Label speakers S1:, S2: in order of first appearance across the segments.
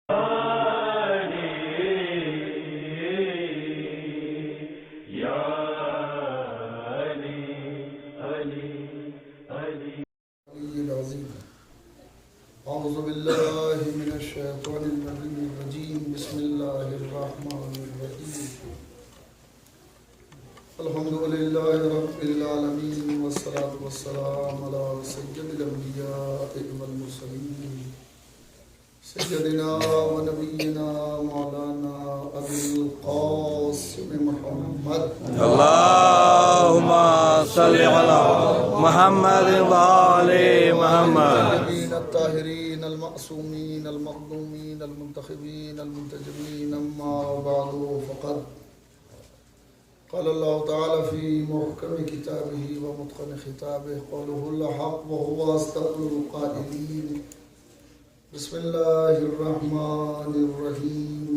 S1: أعوذ بالله من الشيطان الرجيم بسم الله الرحمن الرحيم الحمد لله رب العالمين والصلاة والسلام على سيد الأنبياء والمرسلين سيدنا ونبينا مولانا أبي القاسم محمد
S2: اللهم صل على محمد وآل محمد
S1: الطاهرين المعصومين المظلومين المنتخبين المنتجبين أما بعد فقد قال الله تعالى في محكم كتابه ومتقن خطابه قوله الحق وهو أصدق القائلين بسم الله الرحمن الرحيم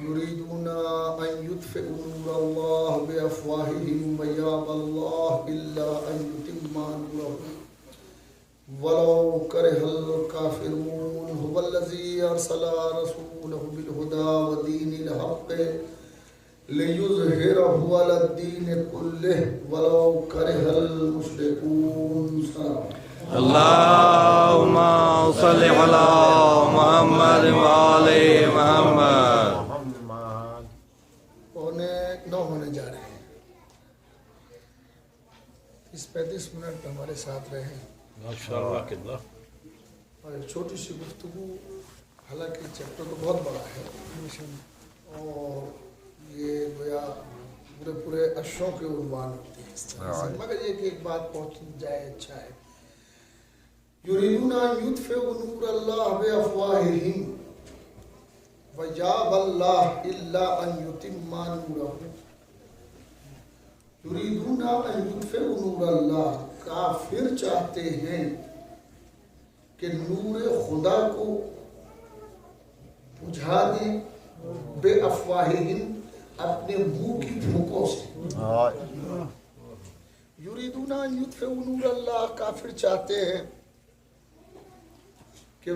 S1: يريدون أن يطفئوا نور الله بأفواههم ويأبى الله إلا أن يتم نوره ولو كره الكافرون هو الذي أرسل رسوله بالهدى ودين الحق ليظهره على الدين كله ولو كره المشركون.
S2: اللهم صل على محمد وآل محمد.
S1: 9 ہونے جا رہے ہیں. اس 35 منٹ میں ہمارے ساتھ رہے اور ایک چھوٹی سی گفتگو، حالانکہ چیپٹر تو بہت بڑا ہے اور یہ گویا پورے اشوں کے عنوان ہوتے ہیں، مگر یہ کہ ایک بات پہنچ جائے اچھا ہے. یریدون ان یطفئوا نور اللہ بافواہہم ویأبی اللہ الا ان یتم نورہ. یریدون ان یطفئوا نور اللہ، کافر چاہتے ہیں کہ نور خدا کو بجھا دیں بے افواہہم، اپنے منہ کی پھونکوں سے. یریدون ان یطفئوا نور اللہ، کافر چاہتے ہیں کہ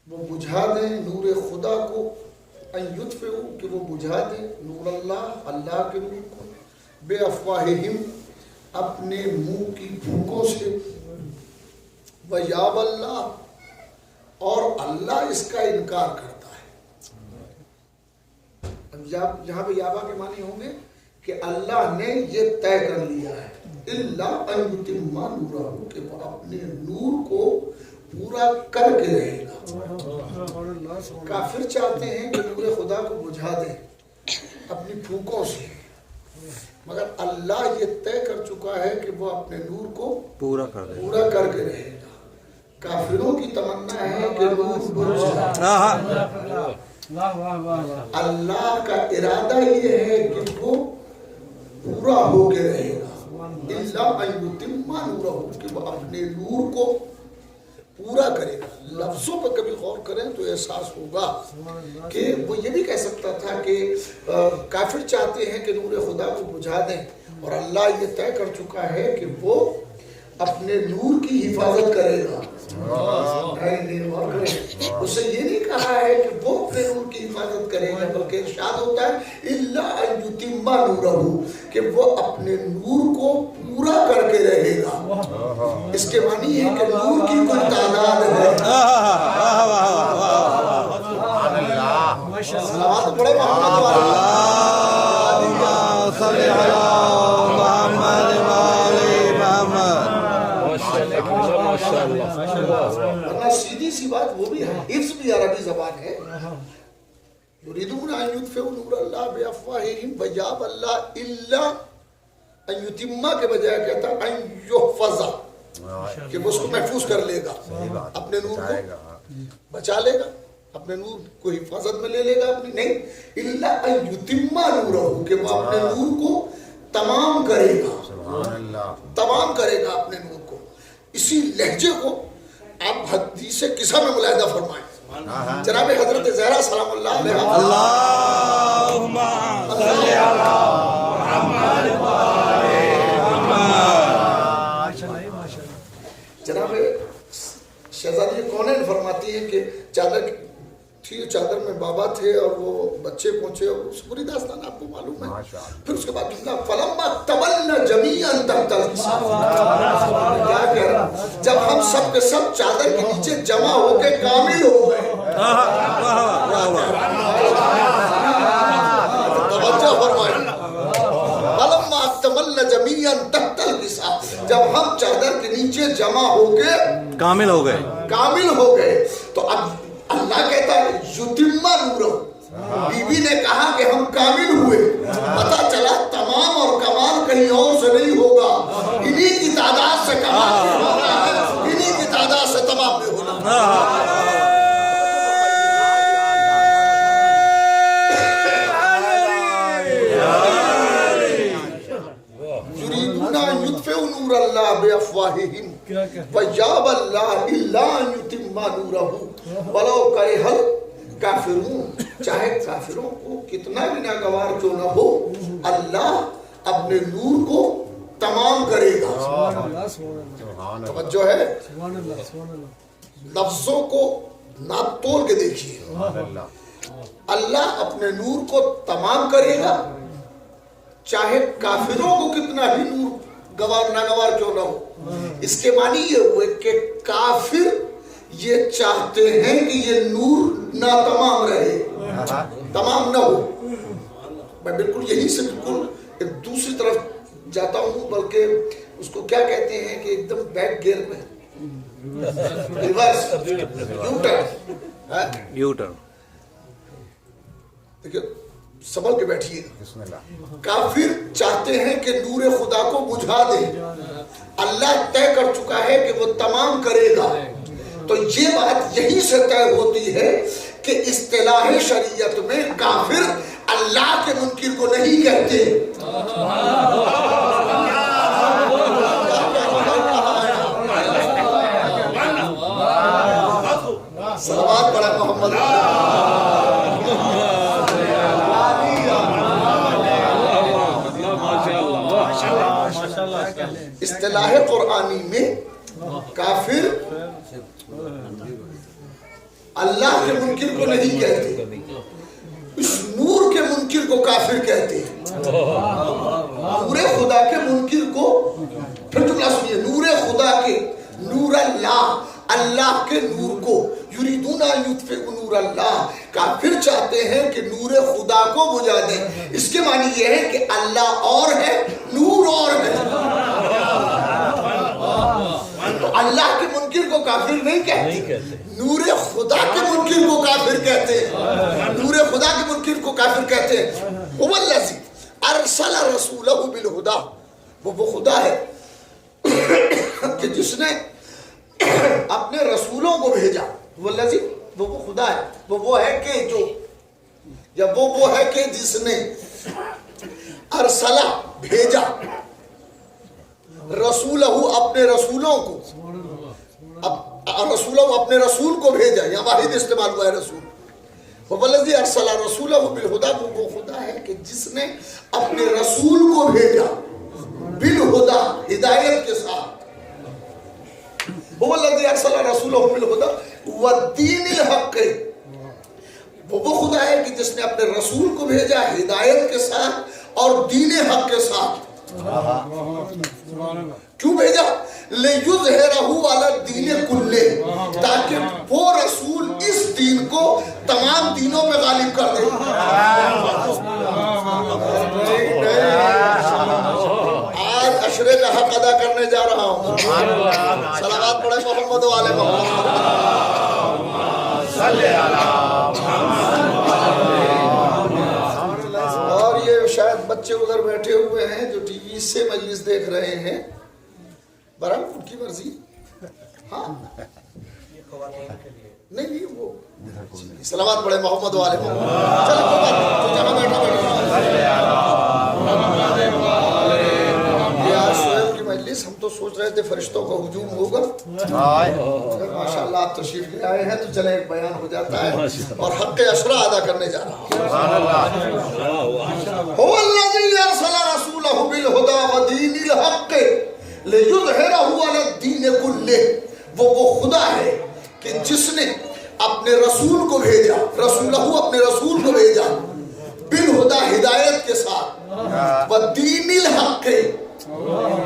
S1: وہ بجھا دیں نور خدا کو، ان یطفئوا کہ وہ بجھا دیں نور اللہ، اللہ کے نور کو، بے افواہہم اپنے منہ کی پھونکوں سے، وَيَأْبَى اللَّهُ اور اللہ اس کا انکار کرتا ہے. یہاں پہ یابا کے معنی ہوں گے کہ اللہ نے یہ طے کر لیا ہے إِلَّا أَن يُتِمَّ نُورَهُ کہ وہ اپنے نور کو پورا کر کے رہے گا. کافر چاہتے ہیں کہ نور خدا کو بجھا دیں اپنی پھونکوں سے، مگر اللہ یہ طے کر چکا ہے کہ وہ اپنے نور کو پورا کر کے رہے گا. کافروں کی تمنا ہے کہ نور بجھ جائے. اللہ کا ارادہ یہ ہے کہ وہ پورا ہو کے رہے گا. إِلَّا أَن يُتِمَّ نُورَهُ کہ وہ اپنے نور کو پورا کرے گا. لفظوں پر کبھی غور کریں تو احساس ہوگا کہ وہ یہ بھی کہہ سکتا تھا کہ کافر چاہتے ہیں کہ نور خدا کو بجھا دیں اور اللہ یہ طے کر چکا ہے کہ وہ اپنے نور کی حفاظت کرے گا. اس سے یہ نہیں کہا ہے کہ وہ اپنے نور کی حفاظت کرے گا، بلکہ ارشاد ہوتا ہے إِلَّا أَن يُتِمَّ نُورَهُ کہ وہ اپنے نور کو پورا کر کے رہے گا. اس کے معنی ہے کہ نور کی کوئی تعداد ہے. صلوات پڑھے محمد ورنہ سیدھی سی بات وہ بھی ہے، حفظ بھی عربی زبان ہے. یریدون ان یطفئوا نور اللہ بافواہہم ویأبی اللہ الا ان یتم کے بجائے کہتا ان یحفظ کہ وہ اس کو محفوظ کر لے گا، اپنے نور کو بچا لے گا، اپنے نور کو حفاظت میں لے لے گا اپنی. نہیں، الا ان یتم نورہ کہ وہ اپنے نور کو تمام کرے گا، تمام کرے گا اپنے نور کو. اسی لہجے کو آپ حدیث قصہ میں ملاحظہ فرمائیں. جناب حضرت زہرا سلام اللہ علیہ
S2: اللہم صل علی محمد وآل محمد.
S1: جناب شہزادی کونین فرماتی ہیں کہ چادر تھی چادر میں بابا تھے اور وہ بچے پہنچے اور اس پوری داستان آپ کو معلوم ہے. پھر اس کے بعد جملہ فلما تولنا جميعا تحت الحساب. کیا کہہ رہا جب ہم سب کے سب چادر کے نیچے جمع ہو کے کامل ہو گئے. توجہ فرمائیں. فلما تولنا جميعا تحت الحساب. جب ہم چادر کے نیچے جمع ہو کے
S2: کامل ہو گئے
S1: تو اب اللہ کہتا ہے یتما نورہ. بی بی نے کہا کہ ہم کامل ہوئے. پتا چلا تمام اور کمال کہیں اور سے نہیں ہوگا, انہی کی تعداد سے کمال میں ہونا ہے, انہی کی تعداد سے تمام میں ہونا ہے. یریدون ان یطفئوا نور اللہ بافواہہم ویابی اللہ الا ان یتم نورہ ولو کرہ الکافرون. چاہے کافروں کو کتنا بھی ناگوار کیوں نہ ہو, اللہ اپنے نور کو تمام کرے گا. توجہ ہے, لفظوں کو ناپ تول کے دیکھیے. اللہ اپنے نور کو تمام کرے گا, چاہے کافروں کو کتنا ہی نور ناگوار کیوں نہ ہو. اس کے معنی یہ ہوئے کہ کافر یہ چاہتے ہیں کہ یہ نور ناتمام رہے, تمام نہ ہو. میں بالکل یہی سے بالکل ایک دوسری طرف جاتا ہوں, بلکہ اس کو کیا کہتے ہیں کہ ایک دم بیک گیئر میں ریورس یو ٹرن. دیکھیں سنبھل کے بیٹھیے. کافر چاہتے ہیں کہ نور خدا کو بجھا دیں. اللہ طے کر چکا ہے کہ وہ تمام کرے گا. تو یہ بات یہی سے طے ہوتی ہے کہ اصطلاح شریعت میں کافر اللہ کے منکر کو نہیں کہتے. صلوات پڑھیں محمد. اصطلاح قرآنی میں کافر اللہ کے منکر کو نہیں کہتے, اس نور کے منکر کو کافر کہتے ہیں. نور خدا کے منکر کو, پھر جملہ سنیے, نور خدا کے, نور اللہ, اللہ کے نور کو. یریدون ان یطفئوا نور اللہ, کافر چاہتے ہیں کہ نور خدا کو بجھا دیں. اس کے معنی یہ ہے کہ اللہ اور ہے, نور اور ہے. اللہ کے منکر کو کافر نہیں کہتے, نور خدا کے منکر کو کافر کہتے ہیں. نور خدا کے منکر کو کافر کہتے ہیں. هو الذی ارسل رسولہ بالہدی, وہ خدا ہے کہ جس نے اپنے رسولوں کو بھیجا. وہ الذی, وہ خدا ہے, وہ ہے کہ جو, یا وہ ہے کہ جس نے ارسلہ بھیجا, رسولہ اپنے رسولوں کو, رسولہ اپنے رسول کو بھیجا. یا واحد استعمال ہوا ہے رسول. وَالَّذِي أَرْسَلَ رَسُولَهُ بِالْهُدَىٰ, وہ خدا ہے کہ جس نے اپنے رسول کو بھیجا بالہدیٰ, ہدایت کے ساتھ. وَالَّذِي أَرْسَلَ رَسُولَهُ بِالْهُدَىٰ وَالدِّينِ الْحَقِّ, وہ خدا ہے کہ جس نے اپنے رسول کو بھیجا ہدایت کے ساتھ اور دین حق کے ساتھ. کیوں بھیجا؟ لِيُظْهِرَهُ عَلَى الدِّينِ كُلِّهِ, تاکہ وہ رسول اس دین کو تمام دینوں میں غالب کر دے. آج عشرے کا حق ادا کرنے جا رہا ہوں. صلوات پڑھیں محمد و آل محمد. اور یہ شاید بچے ادھر بیٹھے ہوئے ہیں جو ٹی وی سے مجلس دیکھ رہے ہیں, برحال ان کی مرضی. ہاں نہیں وہ صلوات پڑھے محمد و آل محمد. چلو کوئی بات نہیں, تو جہاں بیٹھا کی مجلس. ہم تو سوچ رہے تھے فرشتوں کا ہجوم ہوگا, ماشاءاللہ آپ تشریف لے آئے ہیں تو چلے ایک بیان ہو جاتا ہے. اور حق اشرا ادا کرنے جا رہا ہوں. هو الذی ارسل رسولہ بالہدیٰ ودین الحق لِيُظْهِرَهُ عَلَى الدِّينِ كُلِّهِ, وہ خدا ہے کہ جس نے اپنے رسول کو بھیجا، رسولہ اپنے رسول کو بھیجا، بالہدا ہدایت کے ساتھ، والدین الحق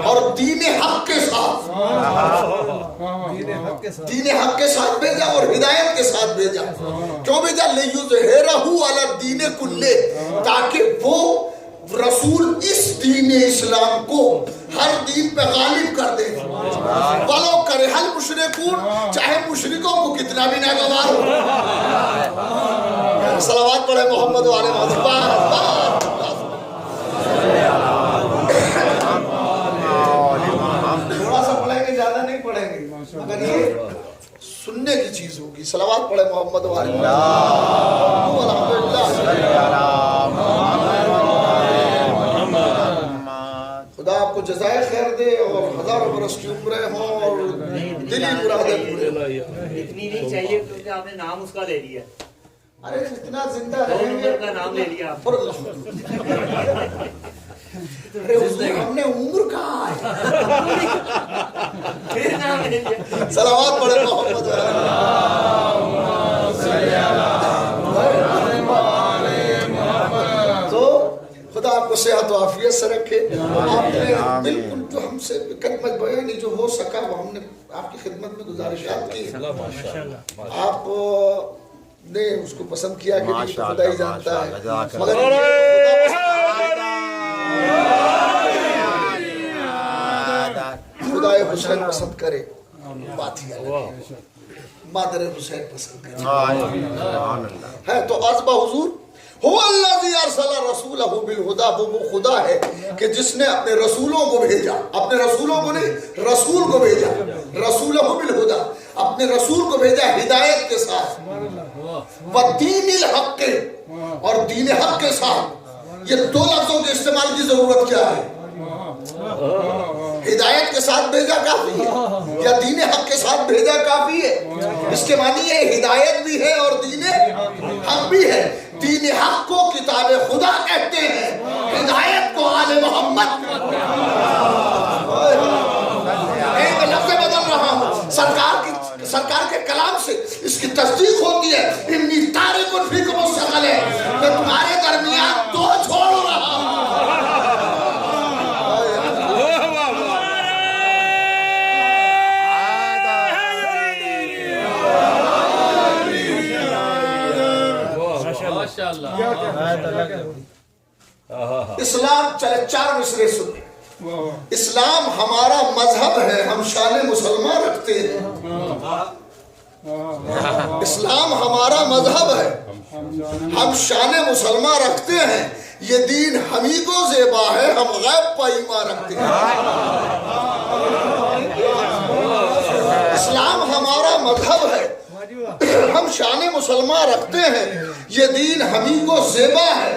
S1: اور دین حق کے ساتھ، دین حق کے ساتھ بھیجا اور ہدایت کے ساتھ بھیجا۔ کیوں بھیجا؟ لیظہرہ علی الدین کلہ، تاکہ وہ رسول اس دین اسلام کو ہر دین پہ غالب کر دے، ولو کرہ المشرکون، چاہے مشرکوں کو کتنا بھی ناگوار ہو۔ صلوات پڑھے محمد وعلى محمد۔ تھوڑا سا پڑھیں گے، زیادہ نہیں پڑھیں گے، مگر یہ سننے کی چیز ہوگی۔ صلوات پڑھے محمد وعلى محمد۔ خدا آپ کو جزائے خیر دے اور ہزاروں برس کی عمریں ہوں اور دلی مرادیں پورے۔
S3: اتنی نہیں چاہیے کیونکہ آپ نے نام اس کا لے لیا۔
S1: ارے اتنا زندہ رہیں گے
S3: کا نام لے لیا آپ۔
S1: ہم نے عمر کہا ہے۔
S3: پھر نام لے لیا۔
S1: صلوات پڑھے محمد تو خدا آپ کو صحت و عافیت سے رکھے۔ آپ نے بالکل جو ہم سے کلمہ بیانی جو ہو سکا وہ ہم نے آپ کی خدمت میں گزارشات کی۔ آپ نے اس کو پسند کیا کہ خدا ہی جانتا ہے، مگر خدا حسین پسند کرے، بات ہی الگ ہے، مادر حسین پسند کرے ہے تو عزبہ حضور هو الذی ارسل رسولہ بالہدی، وہ خدا ہے کہ جس نے اپنے رسولوں کو بھیجا، اپنے رسولوں کو نہیں، رسول کو بھیجا، رسولہ بالہدی، اپنے رسول کو بھیجا ہدایت کے ساتھ، والدین الحق، اور دین حق کے ساتھ۔ یہ دو لفظوں کے استعمال کی ضرورت کیا ہے؟ ہدایت کے ساتھ بھیجا کافی ہے یا دین حق کے ساتھ بھیجا کافی ہے؟ اس کے معنی ہے ہدایت بھی ہے اور دین حق بھی ہے۔ دین حق کو کتاب خدا کہتے ہیں، ہدایت کو آل محمد۔ ایک لفظ بدل رہا ہوں، سرکار کے کلام سے اس کی تصدیق ہوتی ہے، انی تارک فیکم الثقلین ہے، میں تمہارے درمیان دو چھوڑ رہا ہوں۔ اسلام، چلے چار مصرے سنیں۔ اسلام ہمارا مذہب ہے، ہم شان مسلمان رکھتے ہیں۔ اسلام ہمارا مذہب ہے، ہم شان مسلمان رکھتے ہیں۔ یہ دین ہمیں کو زیبا ہے، ہم غیب پر ایمان رکھتے ہیں۔ اسلام ہمارا مذہب ہے، ہم شان مسلمان رکھتے ہیں۔ یہ دین ہمیں کو زیبا ہے،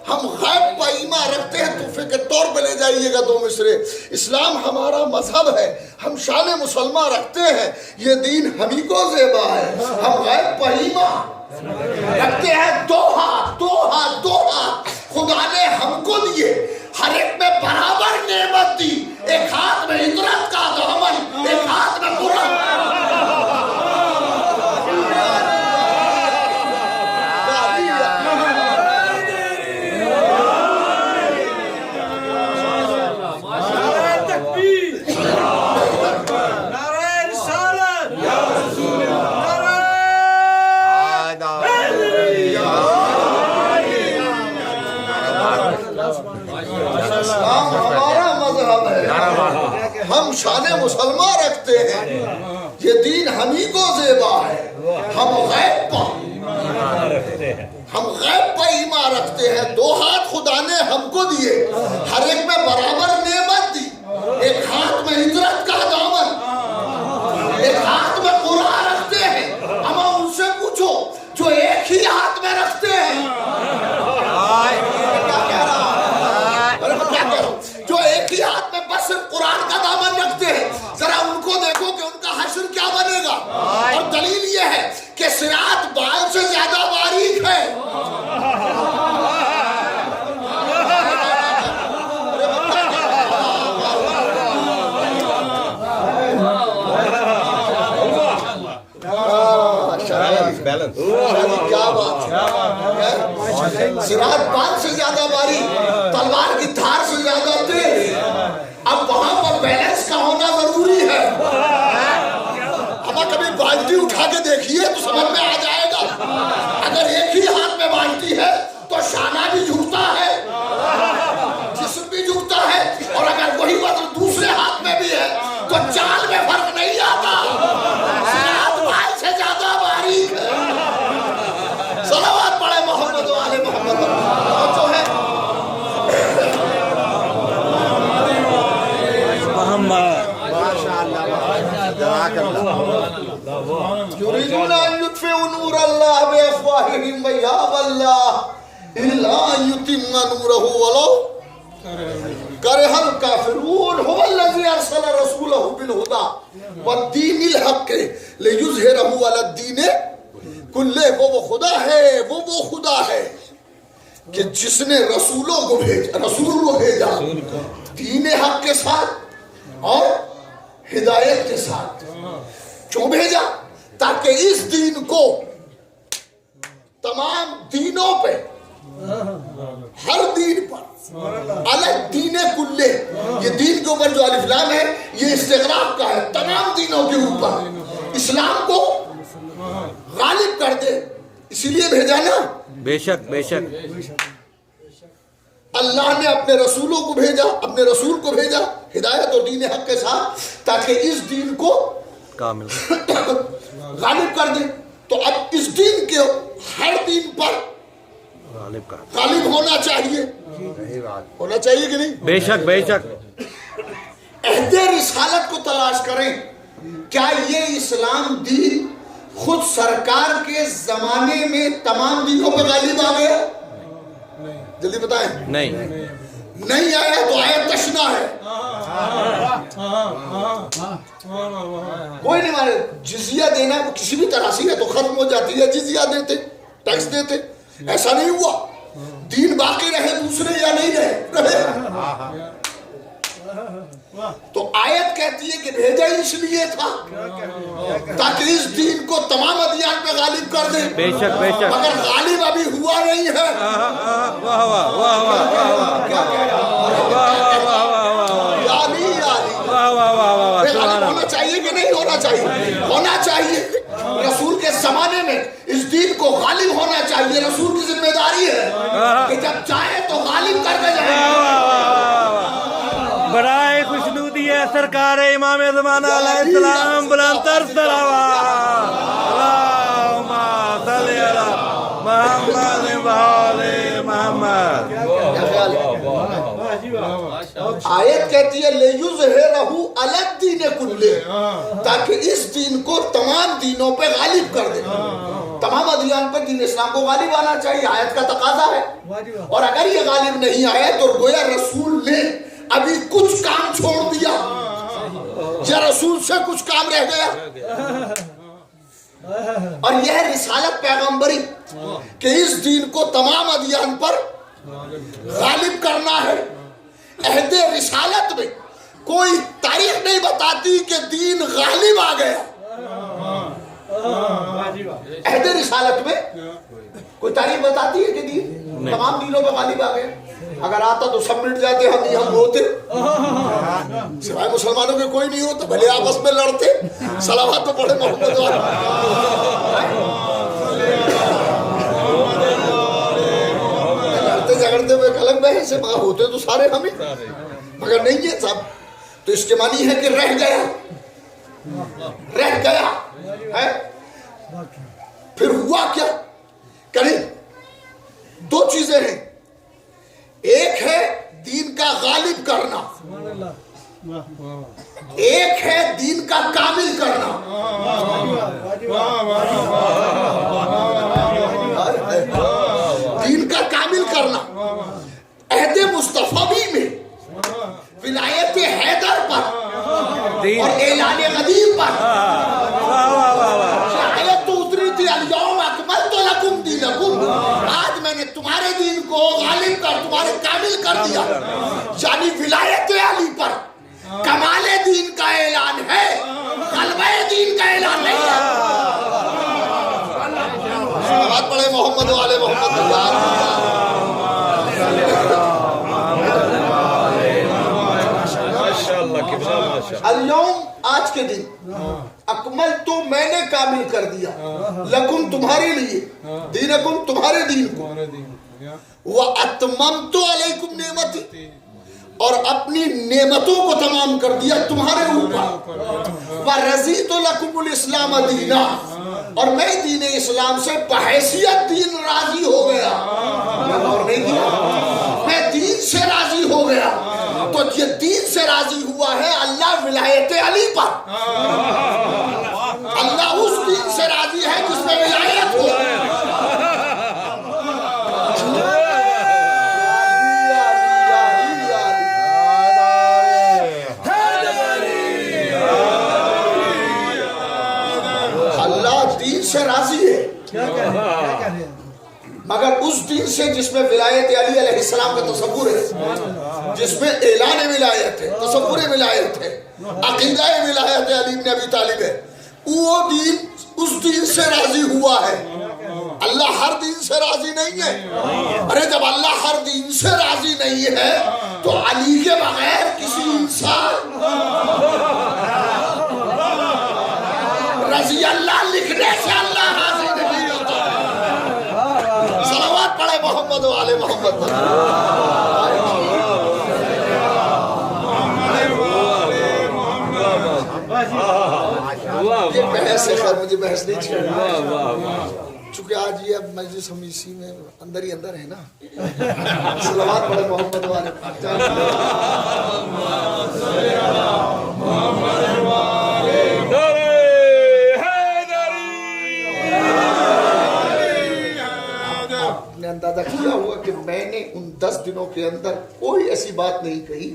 S1: ہم غیب پر ایمان رکھتے ہیں۔ تحفے کے طور پہ لے جائیے گا دو مصرے۔ اسلام ہمارا مذہب ہے، ہم شان مسلمان رکھتے ہیں۔ یہ دین ہمیں کو زیبا ہے، ہم غیب پر ایمان رکھتے ہیں۔ دو ہاتھ، دو ہاتھ، دو ہاتھ خدا نے ہم کو دیے، ہر ایک میں برابر نعمت دی۔ ایک ہاتھ میں ہجرت کا دامن، ایک ہاتھ میں قرآن۔ ہم شان مسلمان رکھتے ہیں، یہ دین ہمیں کو زیبا ہے، ہم غیب پر ایمان رکھتے ہیں۔ دو ہاتھ خدا نے ہم کو دیے، ہر ایک میں برابر نعمت دی۔ ایک ہاتھ میں ہجرت کا دامن، ایک ہاتھ میں قرآن رکھتے ہیں۔ اما ان سے پوچھو جو ایک ہی ہاتھ میں رکھتے ہیں، جو ایک ہی ہاتھ میں بس صرف قرآن کا دامن رکھتے ہیں، ذرا ان کو دیکھو کہ ان کا حشر کیا بنے گا۔ اور دلیل یہ ہے کہ صراط بال سے زیادہ باریک ہے۔ علی کیا بات ہے، صراط بال سے زیادہ باری، تلوار کی دھار سے زیادہ تیز۔ اب وہاں پر بیلنس کا ہونا ضروری ہے۔ اب کبھی بالٹی اٹھا کے دیکھیے تو سمجھ میں آ جائے گا، اگر ایک ہی ہاتھ میں بالٹی ہے تو شانہ بھی جھکتا ہے، جسم بھی جھکتا ہے، اور اگر وہی وزن دوسرے ہاتھ میں بھی ہے تو چال میں فرق نہیں آتا۔ صراط بال سے زیادہ باریک ہے۔ صلوات پڑھے محمد و آل محمد جو ہے یریدون ان یطفئوا نور اللہ بافواہہم ویابی اللہ الا ان یتم نورہ ولو کرہ الکافرون هو الذی ارسل رسولہ بالہدی والدین الحق لیظہرہ علی الدین کلہ۔ وہ خدا ہے، وہ خدا ہے کہ جس نے رسولوں کو بھیجا، رسول کو بھیجا دین حق کے ساتھ اور ہدایت کے ساتھ۔ کیوں بھیجا؟ تاکہ اس دین کو تمام دینوں پہ، ہر دین پر، الگ دین کلے، یہ دین کے اوپر جو الف لام ہے یہ استغراق کا ہے، تمام دینوں کے اوپر اسلام کو غالب کر دے، اسی لیے بھیجا نا۔
S2: بے شک بے شک،
S1: اللہ نے اپنے رسولوں کو بھیجا، اپنے رسول کو بھیجا ہدایت اور دین حق کے ساتھ تاکہ اس دین کو
S2: کامل
S1: غالب کر دے۔ تو اب اس دین کے ہر دین پر غالب ہونا چاہیے، ہونا چاہیے کہ نہیں؟
S2: بے شک بے شک۔
S1: عہد رسالت کو تلاش کریں، کیا یہ اسلام دین خود سرکار کے زمانے میں تمام دینوں پہ غالب آ گیا؟ جلدی بتائیں۔ نہیں آیا تو آیت تشنا ہے۔ کوئی نہیں مانے، جزیہ دینا کسی بھی طرح سے ہے تو ختم ہو جاتی ہے، جزیہ دیتے، ٹیکس دیتے، ایسا نہیں ہوا۔ دین باقی رہے دوسرے یا نہیں رہے۔ تو آیت کہتی ہے کہ بھیجا اس لیے تھا تاکہ اس دین کو تمام ادیان پہ غالب کر دے۔
S2: بے شک بے شک،
S1: مگر غالب ابھی ہوا نہیں ہے۔
S2: واہ واہ واہ
S1: ہونا چاہیے کہ نہیں ہونا چاہیے؟ ہونا چاہیے۔ رسول کے زمانے میں اس دین کو غالب ہونا چاہیے، رسول کی ذمہ داری ہے کہ جب چاہے تو غالب کر کے جائے۔
S2: برائے خوشنودی ہے سرکار امام زمانہ علیہ السلام، بلند تر صلوات، اللہم صلی علی محمد و آل محمد۔
S1: آیت کہتی ہے لیظہرہ علی الدین کلہ، تاکہ اس دین کو تمام دینوں پہ غالب کر دے، تمام ادیان پہ دین اسلام کو غالب آنا چاہیے، آیت کا تقاضا ہے۔ اور اگر یہ غالب نہیں آئے تو گویا رسول نے ابھی کچھ کام چھوڑ دیا یا رسول سے کچھ کام رہ گیا۔ اور یہ رسالت پیغمبری کہ اس دین کو تمام ادیان پر غالب کرنا ہے۔ عہد رسالت میں کوئی تاریخ نہیں بتاتی کہ دین غالب آ گیا۔ عہد رسالت میں کوئی تاریخ بتاتی ہے کہ دین تمام دینوں پہ غالب آ گیا؟ اگر آتا تو سب مٹ جاتے، ہم ہوتے، سوائے مسلمانوں کے کوئی نہیں ہوتا، بھلے آپس میں لڑتے۔ صلوات تو پڑھے محمد والا۔ لڑتے جھگڑتے ہوئے الگ بحث ہے، مگر ہوتے تو سارے ہم ہی، مگر نہیں ہے صاحب۔ تو اس کے معنی ہے کہ رہ گیا ہے۔ پھر ہوا کیا؟ کریں دو چیزیں ہیں، ایک ہے دین کا غالب کرنا، ایک ہے دین کا کامل کرنا۔ دین کا کامل کرنا عہد مصطفی میں ولایت حیدر پر اور اعلان غدیر پر آیت تو اتری تھی، الیوم اکملت لکم دینکم، آج میں نے تمہارے دین کو غالب کر، تمہارے کامل کر دیا۔ یعنی ولایت علی پر کمال دین کا اعلان ہے، غلبہ دین کا اعلان نہیں ہے۔ محمد والے محمد اليوم آج کے دن اکمل تو میں نے کامل کر دیا لکم تمہارے لیے دینکم تمہارے دین کو وَأَتْمَمْتُ عَلَيْكُمْ نِعْمَتِي اور اپنی نعمتوں کو تمام کر دیا تمہارے اوپر وَرَزِيتُ لَكُمُ الْإِسْلَامَ دِينًا اور میں دین اسلام سے بحیثیت دین راضی ہو گیا میں دین سے راضی ہو گیا تو یہ دین سے راضی ہوا ہے اللہ ولایت علی پر اللہ اس دین سے راضی ہے جس میں ولایت ہو اللہ دین سے راضی ہے مگر اس دین سے جس میں ولایت علی علیہ السلام کا تصور ہے جس میں اعلان ولایت ہے تصور ولایت ہے عقیدہ ولایت علی بن ابی طالب ہے وہ دین اس دین سے راضی ہوا ہے اللہ ہر دین سے راضی نہیں ہے ارے جب اللہ ہر دین سے راضی نہیں ہے تو علی کے بغیر کسی انسان رضی اللہ لکھنے سے اللہ راضی نہیں ہوتا صلوات پڑھے محمد و آل محمد یہ بحث ہے خیر مجھے بحث نہیں چھوڑنا چونکہ آج یہ اب مجلس ہم اسی میں اندر ہی اندر ہے نا صلوات پڑھے محمد و آل نے اندازہ کیا ہوا کہ میں نے ان 10 دنوں کے اندر کوئی ایسی بات نہیں کہی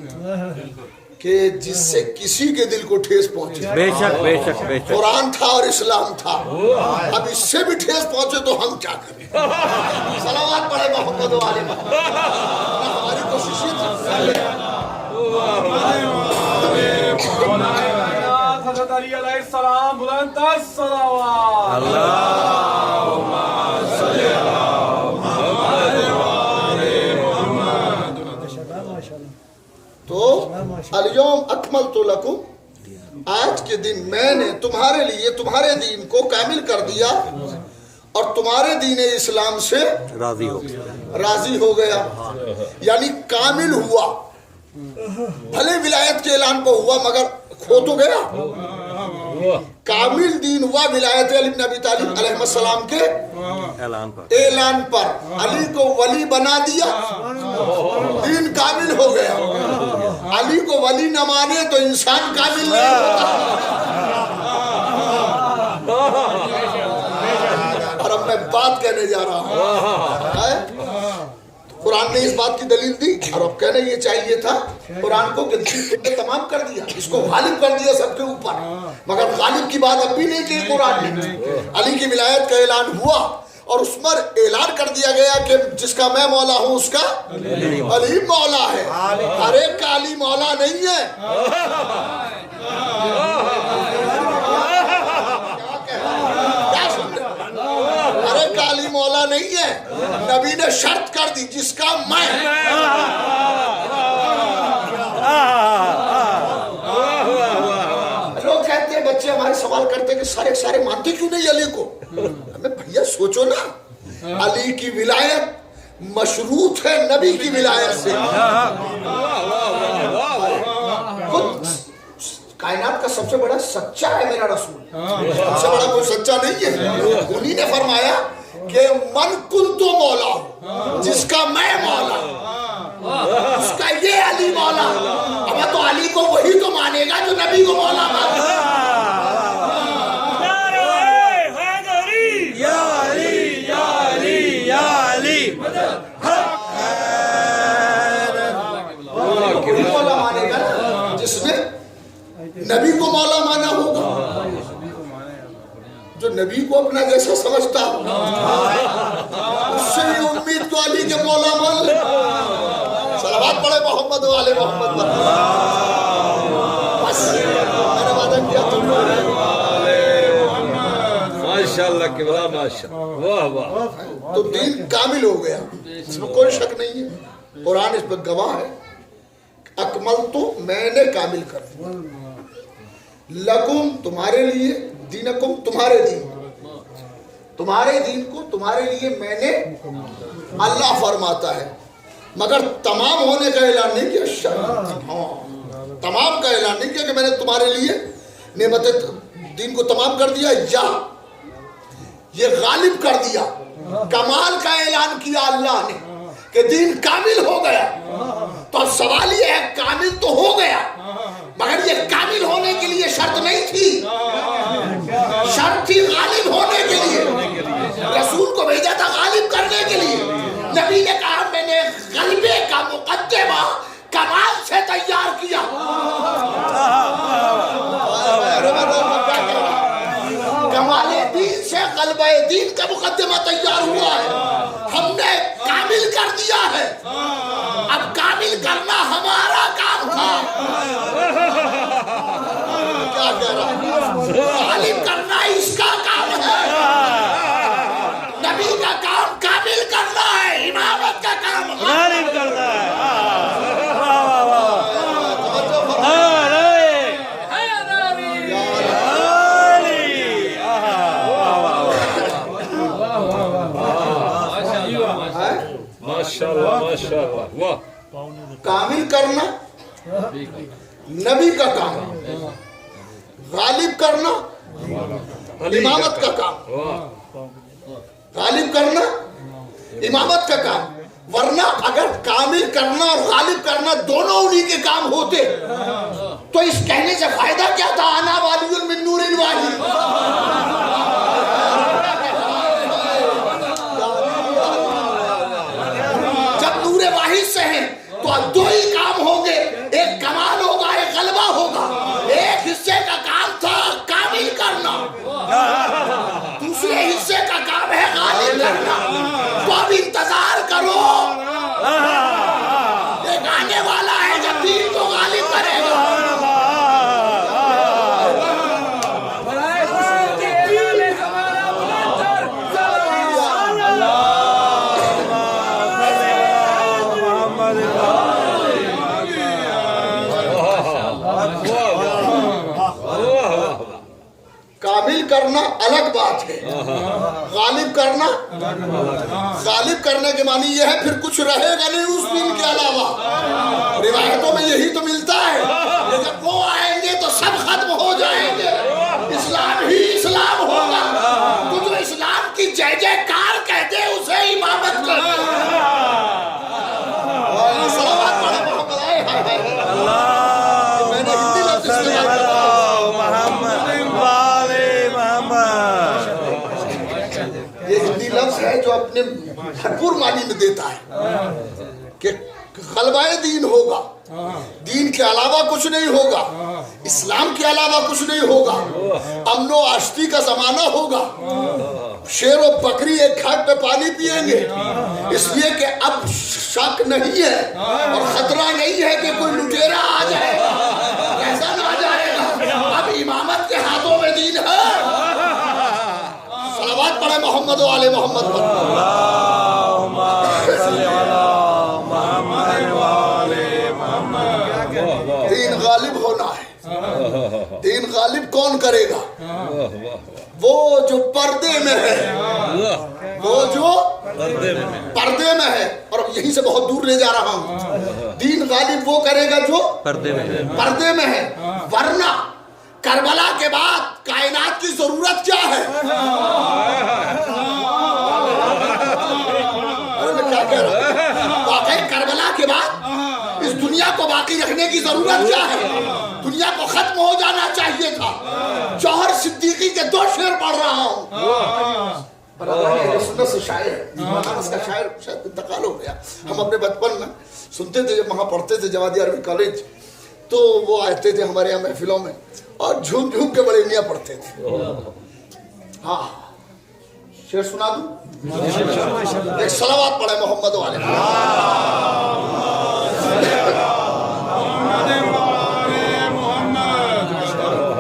S1: کہ جس سے کسی کے دل کو ٹھیس پہنچے
S2: بے شک بے شک بے شک
S1: قرآن تھا اور اسلام تھا اب اس سے بھی ٹھیس پہنچے تو ہم کیا کریں صلوات پڑھے محمد و آل محمد ہماری کوشش یہ تھی
S4: حضرت علی علیہ السلام بلند الصلوات
S2: اللہم صلی
S1: تو الیوم اکملت لکم آج کے دن میں نے تمہارے لیے تمہارے دین کو کامل کر دیا اور تمہارے دین اسلام سے راضی ہو گیا یعنی کامل ہوا بھلے ولایت کے اعلان پہ ہوا مگر کھو تو گیا کامل دین ہوا ولایت علی بن ابی طالب علیہ السلام کے اعلان پر علی کو ولی بنا دیا دین کامل ہو گیا علی کو ولی نہ مانے تو انسان کامل نہیں ہوتا اور اب میں بات کہنے جا رہا ہوں قرآن نے اس بات کی دلیل دی اور اب کہنے یہ چاہیے تھا قرآن کو کہ دین تمام کر دیا اس کو غالب کر دیا سب کے اوپر مگر غالب کی بات اب بھی نہیں کی قرآن نے علی کی ولایت کا اعلان ہوا اور اس پر اعلان کر دیا گیا کہ جس کا میں مولا ہوں اس کا علی مولا ہے ہر ایک کا علی مولا نہیں ہے ہر ایک کا علی مولا نہیں ہے نبی نے شرط کر دی جس کا میں لوگ کہتے ہیں بچے ہمارے سوال کرتے ہیں کہ سارے مانتے کیوں نہیں علی کو ہمیں بھیا سوچو نا علی کی ولایت مشروط ہے نبی کی ولایت سے خود کائنات کا سب سے بڑا سچا ہے میرا رسول سب سے بڑا کوئی سچا نہیں ہے انہی نے فرمایا کہ من کنتو مولا جس کا میں مولا اس کا یہ علی مولا اب تو علی کو وہی تو مانے گا جو نبی کو مولا مانے گا مولا مانے گا جس نے نبی کو مولا مانا ہوگا جو نبی کو اپنا جیسا سمجھتا اس سے بھی امید تو علی کے مولا مان لے صلوات پڑھے محمد و آل محمد بس میں نے وعدہ کیا تم
S2: ماشاءاللہ قبلہ ماشاءاللہ واہ واہ
S1: تو دین کامل ہو گیا، اس میں کوئی شک نہیں ہے، قرآن اس پہ گواہ ہے، اکمل تو میں نے کامل کر دیا، لکم تمہارے لیے، دینکم تمہارے دین، تمہارے دین کو تمہارے لیے میں نے، اللہ فرماتا ہے، مگر تمام ہونے کا اعلان نہیں کیا، تمام کا اعلان نہیں کیا کہ میں نے تمہارے لیے نعمت دین کو تمام کر دیا، یا یہ غالب کر دیا، کمال کا اعلان کیا اللہ نے کہ دین کامل ہو گیا۔ تو سوال یہ ہے کامل تو ہو گیا، مگر یہ کامل ہونے کے لیے شرط نہیں تھی، شرط تھی غالب ہونے کے لیے، رسول کو بھیجا تھا غالب کرنے کے لیے، نبی نے کہا میں نے غلبے کا مقدمہ کمال سے تیار کیا، کمال دین سے غلبہ دین کا مقدمہ تیار ہوا ہے، ہم نے کامل کر دیا ہے، اب کامل کرنا ہمارا کام تھا، کیا کہہ رہا ہے؟ غالب کرنا اس کا کام ہے، نبی کا کام کامل کرنا ہے، امامت کا کام
S2: غالب کرنا ہے۔ ماشاءاللہ ماشاءاللہ واہ،
S1: کامل کرنا نبی کا کام، غالب کرنا امامت کا کام، غالب کرنا امامت کا کام، ورنہ اگر کامل کرنا اور غالب کرنا دونوں انہی کے کام ہوتے تو اس کہنے سے فائدہ کیا تھا، انا والی من نور واحد، سے ہیں تو دو ہی کام ہوں گے، ایک کمال ہوگا ایک غلبہ ہوگا، ایک حصے کا کام تھا کامل کرنا، دوسرے حصے کا کام ہے غالب کرنا، تو اب انتظار کرو، ایک آنے والا ہے جب دین کو غالب کرے گا۔ کامل کرنا الگ بات ہے، غالب کرنا، غالب کرنے کے معنی یہ ہے پھر کچھ رہے گا نہیں اس دن کے علاوہ، روایتوں میں یہی تو ملتا ہے، جب وہ آئیں گے تو سب ختم ہو جائیں گے، اسلام ہی اسلام ہوگا، تو جو اسلام کی جے جے کار کہتے اسے امامت کرتے ہیں۔ صلوات پڑھیں محمد، آئے میں نے ہندی لفظ استعمال کرا، یہ ہندی لفظ ہے جو اپنے بھرپور معنی میں دیتا ہے کہ غلبہ دین ہوگا، دین کے علاوہ کچھ نہیں ہوگا، اسلام کے علاوہ کچھ نہیں ہوگا، امن و آشتی کا زمانہ ہوگا، شیر و بکری ایک گھاٹ پہ پانی پیئیں گے، اس لیے کہ اب شک نہیں ہے اور خطرہ نہیں ہے کہ کوئی لٹیرا آ جائے گا، ایسا نہ آ جائے گا، اب امامت کے ہاتھوں میں دین ہے۔ صلوات پڑھے محمد و آل محمد پر،
S2: اللہم صلی علی محمد و آل محمد۔
S1: دین غالب ہونا ہے، دین غالب کون کرے گا؟ وہ جو پردے میں ہے، وہ جو پردے میں ہے، اور یہیں سے بہت دور لے جا رہا ہوں، دین غالب وہ کرے گا جو پردے میں ہے، ورنہ کربلا کے بعد کائنات کی ضرورت کیا ہے؟ کیا کہہ رہا ہوں؟ واقعی کربلا کے بعد اس دنیا کو باقی رکھنے کی ضرورت کیا ہے؟ دنیا کو ختم ہو جانا چاہیے تھا۔ جوہر صدیقی کے 2 شعر پڑھ رہا ہوں، سنت سے شاعر ہے، اس کا شاعر شاید انتقال ہو گیا، ہم اپنے بچپن میں سنتے تھے جب وہاں پڑھتے تھے جوادی عربی کالج، تو وہ آتے تھے ہمارے یہاں محفلوں میں اور جھوم جھوم کے بڑے میاں پڑھتے تھے۔ ہاں شعر سنا دوں؟ ایک صلوات پڑھے محمد والے،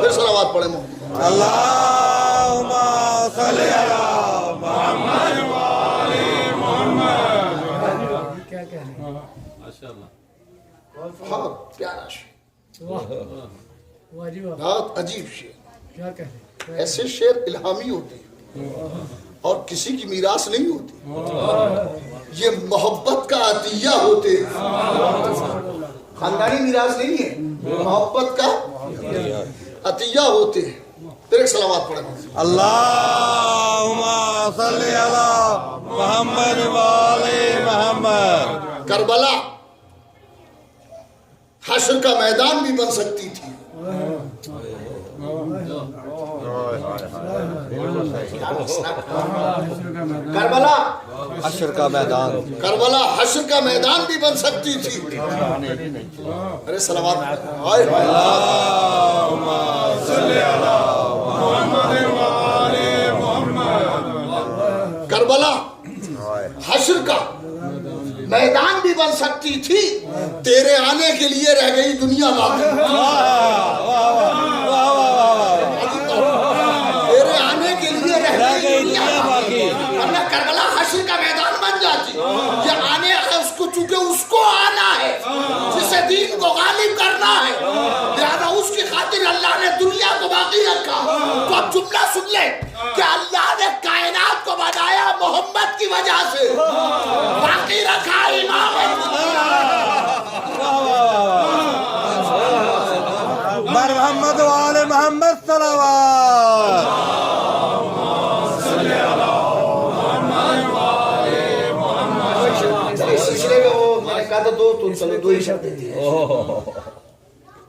S1: پھر صلوات پڑھے محمد،
S2: اللہم صلی
S1: ہاں پیارا شعر،
S5: واہ جی واہ،
S1: بہت عجیب شعر.
S5: کیا کہتے ہیں.
S1: ایسے شعر الہامی ہوتے ہیں اور کسی کی میراث نہیں ہوتی. یہ محبت کا عطیہ ہوتے ہیں، خاندانی میراث نہیں ہے، محبت کا عطیہ ہوتے ہیں. پھر ایک سلوات پڑھیں.
S2: اللہم صلی علی محمد و آل محمد.
S1: کربلا حشر کا میدان بھی بن سکتی تھی. کربلا
S2: حشر کا میدان،
S1: کربلا حشر کا میدان بھی بن سکتی تھی. ارے سلوات. ہائے ہائے.
S2: اللہم صلی علی محمد و آل محمد.
S1: کربلا حشر کا میدان بھی بن سکتی تھی. تیرے آنے کے لیے رہ گئی دنیا باقی. تیرے آنے کے لیے رہ گئی دنیا باقی. ورنہ کربلا حشر کا میدان بن جاتی. یہ آنے اس کو، چونکہ اس کو آنا ہے جسے دین کو غالب کرنا ہے، لہذا اس کی خاطر اللہ نے دنیا کو باقی رکھا. تو اب جملہ سن لے کہ اللہ نے کائنات کو بنایا محمد کی وجہ سے، باقی رکھا امام.
S2: بر محمد و آل محمد صلوات.
S1: اس سلسلے میں وہ میں نے کہا تھا دو ہی شبد دیے.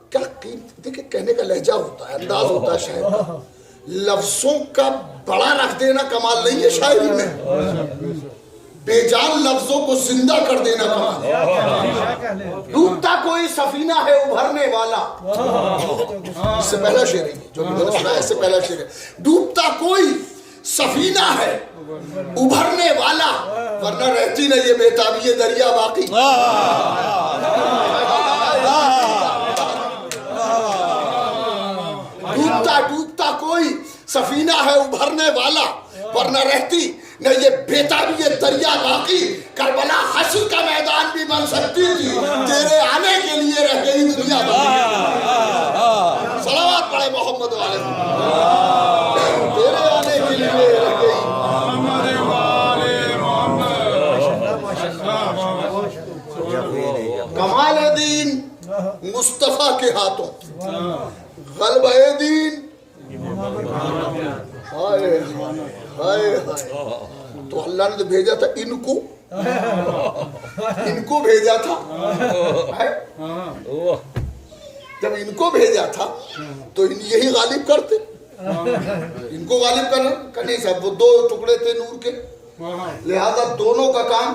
S1: کیا دیکھیں کہنے کا لہجہ ہوتا ہے، انداز ہوتا ہے شاعر. لفظوں کا بڑا رکھ دینا کمال نہیں ہے شاعری میں، بے جان لفظوں کو زندہ کر دینا کمال ہے. ڈوبتا کوئی سفینہ ہے ابھرنے والا. اس سے پہلا شعر ہے جو میں نے سنا ہے، اس سے پہلا شعر ہے. ڈوبتا کوئی سفینہ ہے ابھرنے والا، ورنہ رہتی نہ یہ بیتابی دریا باقی. ڈوبتا کوئی سفینہ ہے ابھرنے والا، ورنہ رہتی نہ یہ بیتابی دریا باقی. کربلا حشر کا میدان بھی بن سکتی تھی، تیرے آنے کے لیے رہ گئی دنیا باقی. صلوات پڑھے محمد والے. تیرے آنے کے لیے رہ گئی. کمال دین مصطفیٰ کے ہاتھوں، غلبہ دین ہائے ہائے ہائے. تو اللہ نے تو بھیجا تھا ان کو بھیجا تھا. جب ان کو بھیجا تھا تو یہی غالب کرتے. ان کو غالب کرنا نہیں صاحب، وہ دو ٹکڑے تھے نور کے، لہذا دونوں کا کام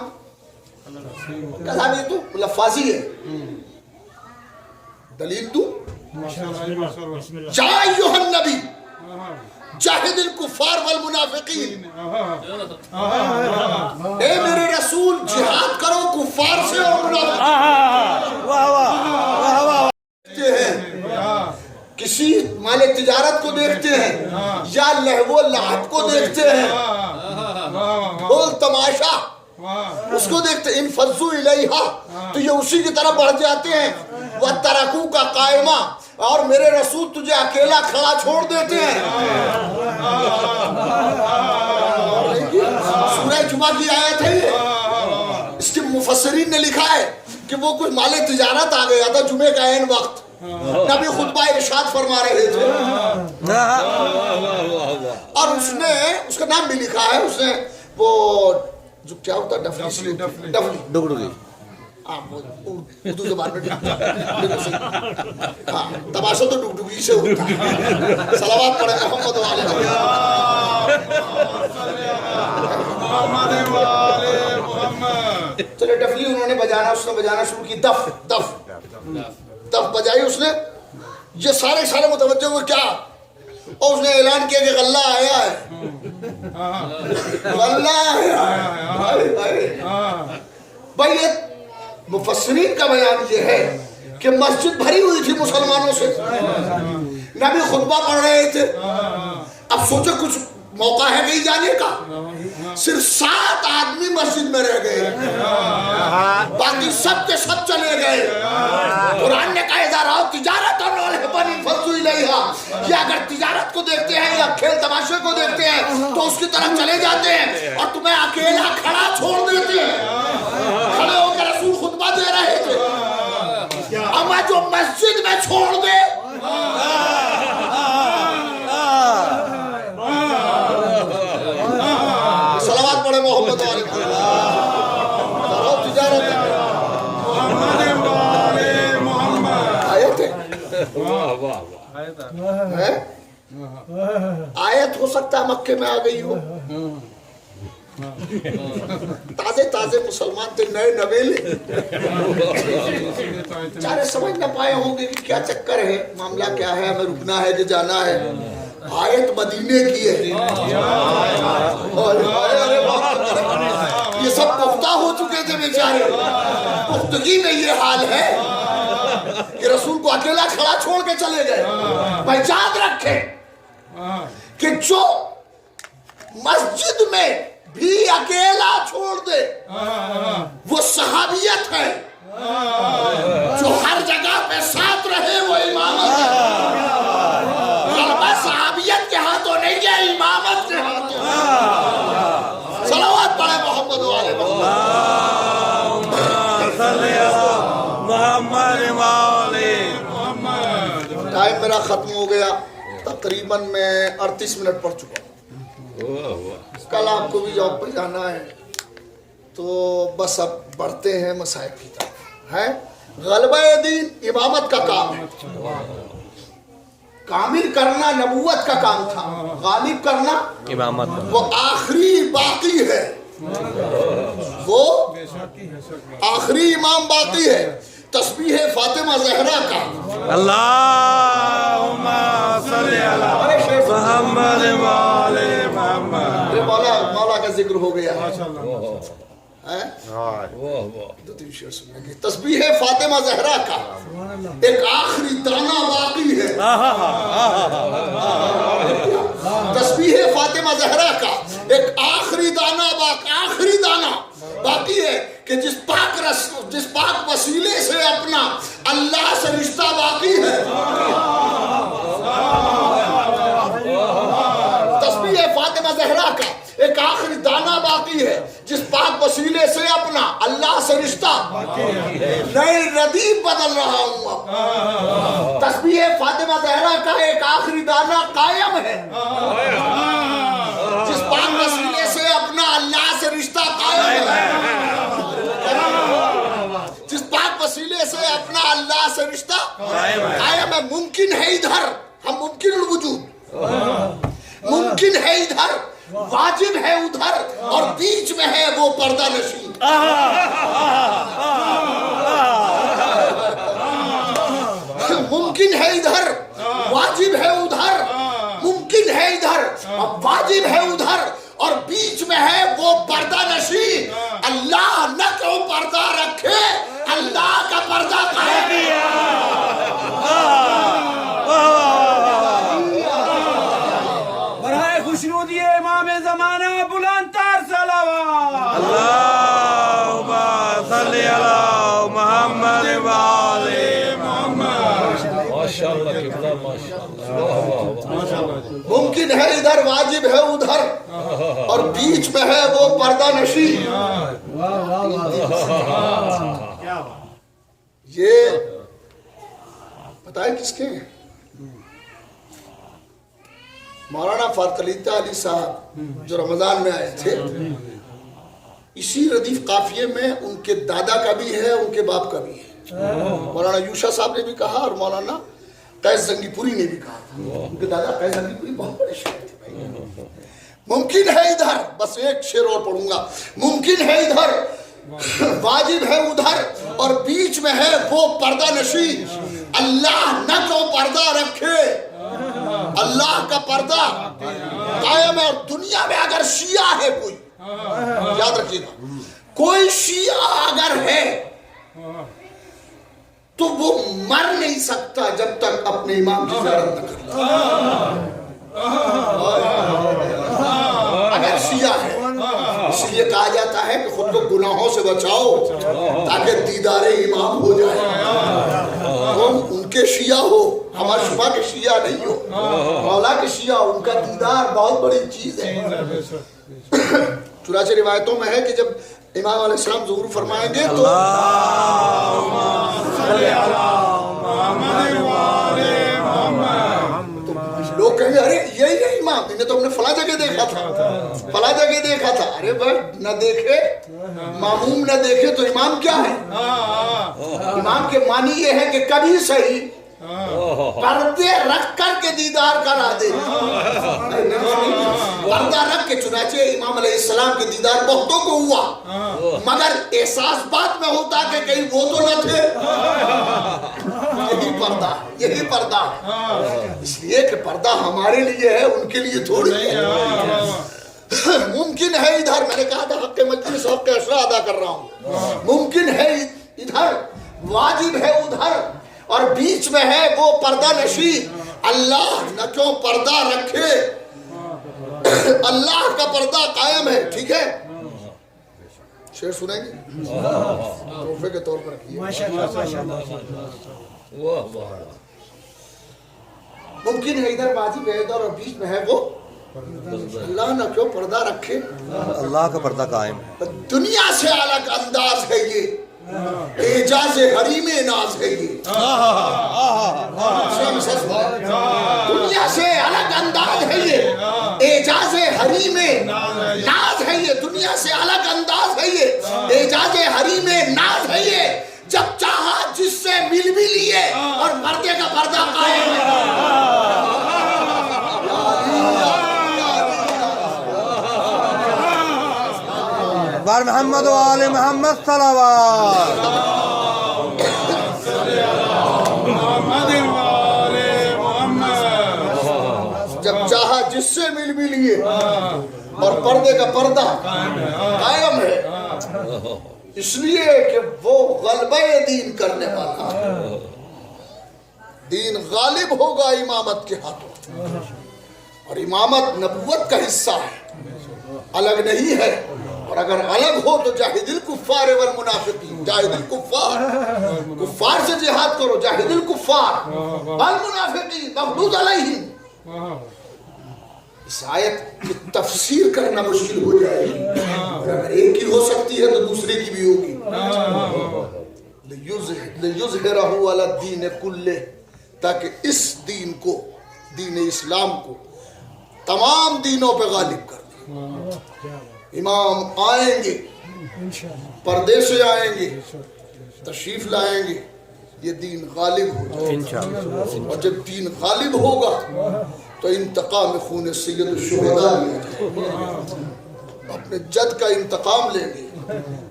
S1: صاحب. یہ تو لفاظی ہے. دلیل دوں. جا ایھا النبی جاہد الکفار والمنافقین. اے میرے رسول جہاد کرو کفار سے اور منافقین. کسی مال تجارت کو دیکھتے ہیں یا لہو و لعب کو دیکھتے ہیں، بول تماشا اس کو دیکھتے ہیں. انفضوا الیہا تو یہ اسی کی طرف بڑھ جاتے ہیں. وَتَرَكُوكَ قَائِمًا اور میرے رسول تجھے اکیلا کھڑا چھوڑ دیتے ہیں. سورہ جمعہ کی آیت ہے یہ. اس کے مفسرین نے لکھا ہے کہ وہ کوئی مال تجارت آ گیا تھا جمعے کا عین وقت، نبی خطبہ ارشاد فرما رہے تھے اور اس نے اس کا نام بھی لکھا ہے. اس نے وہ جو کیا ہوتا ہے ڈگڈگی، اردو زبان میں تماشا تو ڈگڈگی سے ہوتا ہے. صلوات پڑھے محمد والے. چلے ڈفلی انہوں نے بجانا، اس نے بجانا شروع کی. دف دف دف بجائی اس نے. یہ سارے متوجہ ہوئے کیا، اور اس نے اعلان کیا کہ غلہ آیا ہے، غلہ آیا ہے. بھائی یہ مفسرین کا بیان یہ ہے کہ مسجد بھری ہوئی تھی مسلمانوں سے، نبی خطبہ پڑھ رہے تھے. اب سوچے کچھ موقع ہے کہیں جانے کا؟ صرف 7 آدمی مسجد میں رہ گئے، باقی سب کے سب چلے گئے۔ قرآن نے کہا اذا رأوا تجارۃ ولہوا انفضوا الیہا، یہ اگر تجارت کو دیکھتے ہیں یا کھیل تماشے کو دیکھتے ہیں تو اس کی طرف چلے جاتے ہیں اور تمہیں اکیلا کھڑا چھوڑ دیتے ہیں۔ کھڑے ہو کے رسول خطبہ دے رہے تھے، اما جو مسجد میں چھوڑ دے، صلوات پڑھے محمد علیہ آیت ہو سکتا ہے مکے میں آ گئی ہو، تازے مسلمان تھے، نئے نویلے، چارے سمجھ نہ پائے ہوں گے کہ کیا چکر ہے، معاملہ کیا ہے، ہمیں رکنا ہے کہ جانا ہے۔ آیت مدینے کی ہے، یہ سب پختہ ہو چکے تھے بیچارے، پختگی میں یہ حال ہے کہ رسول کو اکیلا کھڑا چھوڑ کے چلے گئے۔ بھائی یاد رکھیں کہ جو مسجد میں بھی اکیلا چھوڑ دے وہ صحابیت ہے، جو ہر جگہ پہ ساتھ رہے وہ امامت ہے۔ غلبہ صحابیت کے ہاتھوں نہیں ہے، امامت کے ہاتھوں۔ صلوات پڑھے محمد والے محمد۔ ٹائم میرا ختم ہو گیا، تقریباً میں 38 منٹ پڑھ چکا ہوں۔ کل آپ کو بھی جاب پہ جانا ہے، تو بس اب بڑھتے ہیں مسائل کی طرف۔ ہے غلبہ دین امامت کا کام ہے، کامل کرنا نبوت کا کام تھا، غالب کرنا امامت، وہ آخری باقی ہے، وہ آخری امام باقی ہے۔ تسبیح فاطمہ زہرا کا
S2: اللہم صلی علی محمد وعلی محمد،
S1: مولا کا ذکر ہو گیا ہے۔ دو تین شعر سنیں گے۔ تسبیح فاطمہ زہرا کا ایک آخری دانہ باقی ہے، تسبیح فاطمہ زہرا کا ایک آخری دانہ باقی ہے کہ جس پاک وسیلے سے اپنا اللہ سے رشتہ باقی ہے۔ تسبیح فاطمہ زہرا کا ایک آخری دانہ باقی ہے، جس پاک وسیلے سے اپنا اللہ سے رشتہ نئے ردیف بدل رہا ہوں اب۔ تسبیح فاطمہ زہرا کا ایک آخری دانہ قائم ہے، جس پاک وسیلے سے اپنا اللہ سے رشتہ قائم ہے، جس پاک وسیلے سے اپنا اللہ سے رشتہ قائم ہے۔ ممکن ہے ادھر، ہم ممکن الوجود، ممکن ہے ادھر، واجب ہے ادھر، اور بیچ میں ہے وہ پردہ نشین۔ ممکن ہے ادھر، واجب ہے ادھر، ممکن ہے ادھر، واجب ہے ادھر، اور بیچ میں ہے وہ پردہ نشین۔ اللہ نہ کو پردہ رکھے، اللہ کا پردہ قائم ہے۔
S4: برائے خوشنودی امام زمانہ بلند تر صلوات۔
S2: اللہم صلی علی محمد وعلی محمد۔
S6: ماشاءاللہ قبلہ، ماشاءاللہ۔
S1: ممکن ہے ادھر، واجب ہے ادھر، اور بیچ میں ہے وہ پردہ نشین۔ یہ پتہ ہے کس کے ہیں؟ مولانا فاطق علی علی صاحب جو رمضان میں آئے تھے، اسی ردیف قافیے میں ان کے دادا کا بھی ہے، ان کے باپ کا بھی ہے۔ مولانا یوشا صاحب نے بھی کہا اور مولانا قیس زنگی پوری نے بھی کہا تھا، ان کے دادا قیس زنگی پوری بہت بڑے شاعر تھے بھائی۔ ممکن ہے ادھر، بس ایک شعر اور پڑھوں گا، ممکن ہے ادھر، واجب ہے ادھر، اور بیچ میں ہے وہ پردہ نشین۔ اللہ نہ کو پردہ رکھے، اللہ کا پردہ قائم ہے۔ اور دنیا میں اگر شیعہ ہے کوئی، یاد رکھیے گا، کوئی شیعہ اگر ہے تو وہ مر نہیں سکتا جب تک اپنے امام کی زیارت نہ کرے۔ اگر شیعہ ہے اس لیے کہا جاتا ہے کہ خود کو گناہوں سے بچاؤ تاکہ دیدار امام ہو جائے. تم ان کے شیعہ ہو, ہمارے شبہ کے شیعہ نہیں ہو, مولا کے شیعہ, ان کا دیدار بہت بڑی چیز ہے. چنانچہ روایتوں میں ہے کہ جب امام علیہ السلام ظہور فرمائیں گے تو لوگ کہیں گے ارے یہی ہے امام, انہیں تو ہم نے فلاں جگہ دیکھا تھا, فلاں جگہ دیکھا تھا. ارے بس نہ دیکھے ماموم نہ دیکھے تو امام کیا ہے؟ امام کے معنی یہ ہے کہ کبھی صحیح پردے رکھ کر کے دیدار کرا دے. پردہ رکھ کے, چنانچہ امام علیہ السلام کے دیدار بہتوں کو ہوا مگر احساس بات میں ہوتا کہ کہیں وہ تو نہ تھے. یہی پردہ, یہی پردہ. اس لیے کہ پردہ ہمارے لیے ہے, ان کے لیے تھوڑی ہے. ممکن ہے ادھر, میں نے کہا تھا حق مجلس حق اشرا ادا کر رہا ہوں, ممکن ہے ادھر, واجب ہے ادھر, اور بیچ میں ہے وہ پردہ نشین. اللہ نہ کیوں پردہ رکھے, اللہ کا پردہ قائم ہے. ٹھیک ہے, شعر سنیں گے تحفے کے طور پر رکھیے. ممکن ہے ادھر واجب ہے ادھر, اور بیچ میں ہے وہ اللہ نہ کیوں پردہ رکھے,
S2: اللہ کا پردہ قائم ہے.
S1: دنیا سے الگ انداز ہے یہ, اعجاز حریم ناز ہے یہ. دنیا سے الگ انداز ہے یہ, اعجاز حریم ناز ہے یہ. دنیا سے الگ انداز ہے یہ, اعجاز حریم ناز ہے یہ. جب چاہا جس سے مل بھی لیے اور پردے کا پردہ قائم ہے.
S2: بار محمد و آل محمد صلوات.
S1: جب چاہا جس سے مل بھی لیے اور پردے کا پردہ قائم ہے, اس لیے کہ وہ غلبہ دین کرنے والا ہے. دین غالب ہوگا امامت کے ہاتھوں, اور امامت نبوت کا حصہ ہے, الگ نہیں ہے. اور اگر الگ ہو تو جاہد الکفار والمنافقین, جاہد الکفار, کفار سے جہاد کرو, جاہد الکفار والمنافقین مغلوظ علیہم. اس آیت کی تفسیر کرنا مشکل ہو جائے گی, اور اگر ایک کی ہو سکتی ہے تو دوسرے کی بھی ہوگی. لِيُظْهِرَهُ عَلَى الدِّينِ كُلِّهِ, تاکہ اس دین کو, دین اسلام کو تمام دینوں پہ غالب کر دیں. امام آئیں گے, پردے سے آئیں گے, تشریف لائیں گے, یہ دین غالب ہوگا. اور جب دین غالب ہوگا تو انتقام خون سید الشہداء لیا جائے, اپنے جد کا انتقام لیں گے.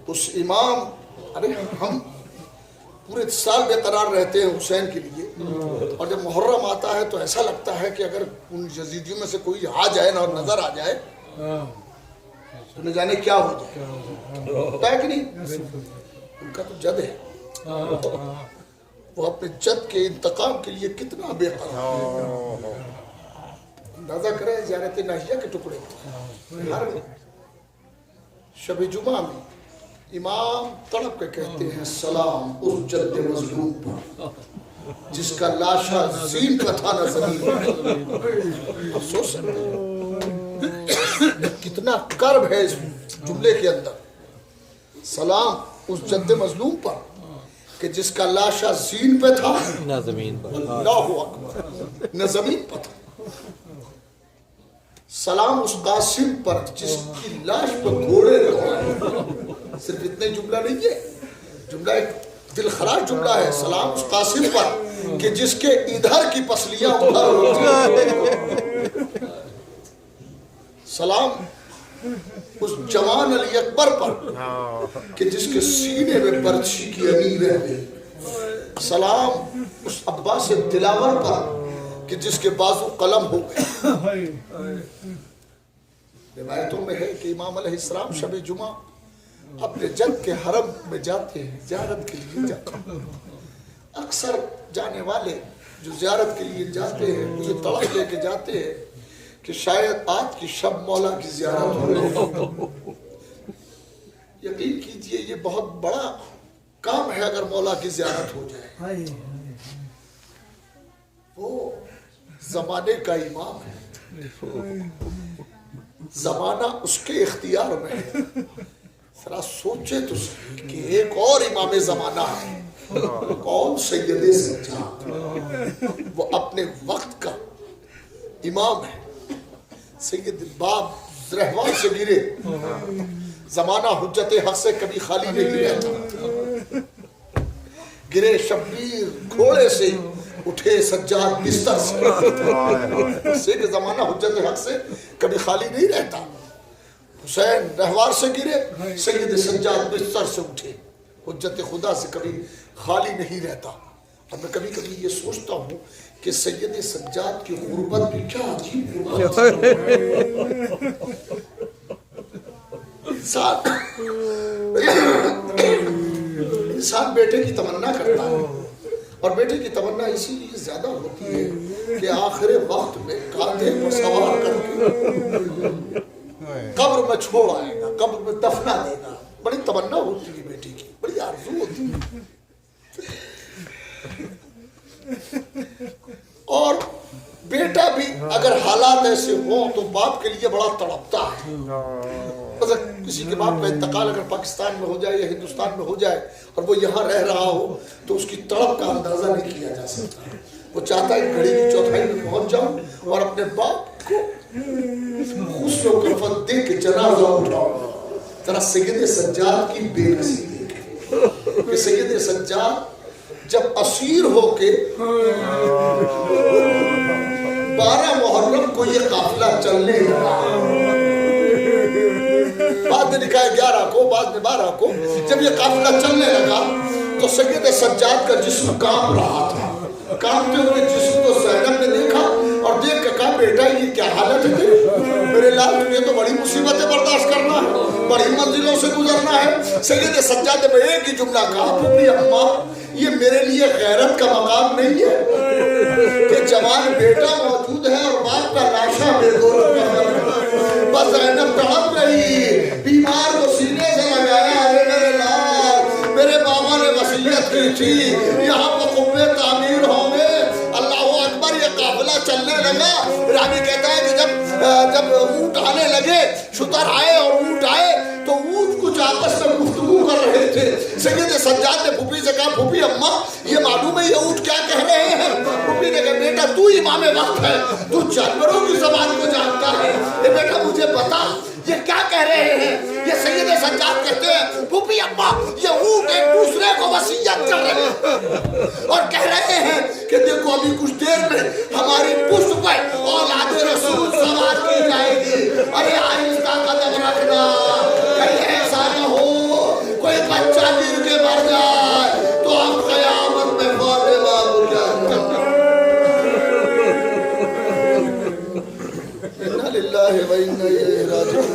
S1: اس امام, ارے ہم پورے سال بے قرار رہتے ہیں حسین کے لیے, اور جب محرم آتا ہے تو ایسا لگتا ہے کہ اگر ان یزیدیوں میں سے کوئی آ جائے نا اور نظر آ جائے تو نہ جانے کیا ہو جائے. ہوتا ہے کہ نہیں؟ ان کا تو جد ہے, وہ اپنے جد کے انتقام کے لیے کتنا بے قرار. اندازہ کریں زیارت ناحیہ کے ٹکڑے, ہر شب جمعہ میں امام تڑپ کے کہتے ہیں سلام اس جد مظلوم پر جس کا لاشا زین کا تھا نہ زمین. افسوس کتنا کرب ہے اس جملے کے اندر. سلام اس جد مظلوم پر کہ جس کا لاشا زین پہ تھا
S2: نہ زمین پر,
S1: اللہ اکبر, نہ زمین پر تھا. سلام اس قاسم پر جس کی لاش پر گھوڑے رہے. صرف اتنے جملہ نہیں ہے, جملہ ایک دل خراش جملہ ہے. سلام اس قاسم پر کہ جس کے ادھر کی پسلیاں ادھر ہوتی. سلام اس جوان علی اکبر پر کہ جس کے سینے میں برچھی کی امیر ہے. سلام اس عباس دلاور پر کہ جس کے بازو قلم ہو گئے. روایتوں میں ہے کہ امام علیہ السلام شب جمعہ اپنے جد کے حرم میں جاتے ہیں, زیارت کے لیے جاتے ہیں. اکثر جانے والے جو زیارت کے لیے جاتے ہیں یہ تڑپ لے کے جاتے ہیں کہ شاید آج کی شب مولا کی زیارت ہو جائے. یقین کیجئے یہ بہت بڑا کام ہے اگر مولا کی زیارت ہو جائے. وہ زمانے کا امام ہے, زمانہ اس کے اختیار میں ہے. ذرا سوچے تو صحیح کہ ایک اور امام زمانہ ہے. کون؟ سید سجاد. وہ اپنے وقت کا امام ہے. سید باب رحمان سے گرے, زمانہ حجت حق سے کبھی خالی نہیں رہتا. گرے شبیر گھوڑے سے, اٹھے سجاد بستر سے. کہ زمانہ حجت حق سے کبھی خالی نہیں رہتا. حسین رہوار سے گرے, سید سجاد بستر سے اٹھے. حجت خدا سے کبھی خالی نہیں رہتا. اور میں کبھی کبھی یہ سوچتا ہوں کہ سید سجاد کی غربت بھی کیا عجیب غربت ہے. انسان بیٹے کی تمنا کرتا ہے, اور بیٹے کی تمنا اسی لیے زیادہ ہوتی ہے کہ آخر وقت میں کاندھے پر سوار کر کے قبر میں چھوڑ آئے گا, قبر میں دفنا دے گا. بڑی تمنا ہوتی ہے بیٹی کی, بڑی آرزو ہوتی ہے. اور بیٹا بھی اگر حالات ایسے ہوں تو باپ کے لیے بڑا تڑپتا ہے. کسی کے باپ کا انتقال اگر پاکستان میں ہو جائے یا ہندوستان میں ہو جائے اور وہ یہاں رہ رہا ہو تو اس کی تڑپ کا اندازہ نہیں کیا جا سکتا. وہ چاہتا ہے گھڑی کی چوتھائی میں پہنچ جاؤں اور اپنے باپ کو غسل و کفن دے کے جنازہ اٹھاؤں. ذرا سید سجاد کی بے نصیبی دیکھیں کہ سید سجاد جب اسیر ہو کے 12 محرم کو یہ قافلہ چلنے لگا, بعد میں لکھا ہے 11 کو, بعد میں 12 کو, جب یہ قافلہ چلنے لگا تو سید سجاد کا جسم کانپ رہا تھا. کانپتے ہوئے جسم کو زینب نے دیکھا اور دیکھ کے کہا بیٹا یہ کیا حالت ہے میرے لال, تمہیں تو بڑی مصیبتیں برداشت کرنا ہے, بڑی منزلوں سے گزرنا ہے. سید سجاد نے ایک ہی جملہ کہا, پھوپھی اماں یہ میرے لیے غیرت کا مقام نہیں ہے کہ جوان بیٹا موجود ہے اور باپ کا لاشا بے دولت ہے. بس زینب تڑپ رہی, بیمار کو سینے سے لگایا, ارے میرے لال میرے بابا نے وصیت کی تھی یہاں پہ قبے تعمیر ہوں گے. اللہ اکبر. یہ قافلہ چلنے لگا. راوی کہتا ہے کہ جب اونٹ آنے لگے, شتر آئے اور اونٹ آئے تو اونٹ کچھ آپس میں گفتگو کر رہے تھے. سید سجاد نے پھوپھی سے کہا پھوپھی اماں یہ معلوم ہے یہ اونٹ کیا کہہ رہے ہیں؟ پھوپھی نے کہا بیٹا تو امام وقت ہے, تو جانوروں کی زبان کو جانتا ہے, اے بیٹا مجھے بتا یہ کیا کہہ رہے ہیں؟ یہ سید سجاد کہتے ہیں پھوپھی اماں یہ اونٹ ایک دوسرے کو وصیت کر رہے ہیں اور کہہ رہے ہیں کہ دیکھو ابھی کچھ دیر میں ہماری پشت پر اولاد رسول سوار کی جائے گی. ارے آہستہ قدم رکھنا, کہیں ایسا نہ ہو کوئی بچہ گر کے مر جائے تو ہم قیامت میں فاطمہ ہو جائیں. انا للہ و انا الیہ راجعون.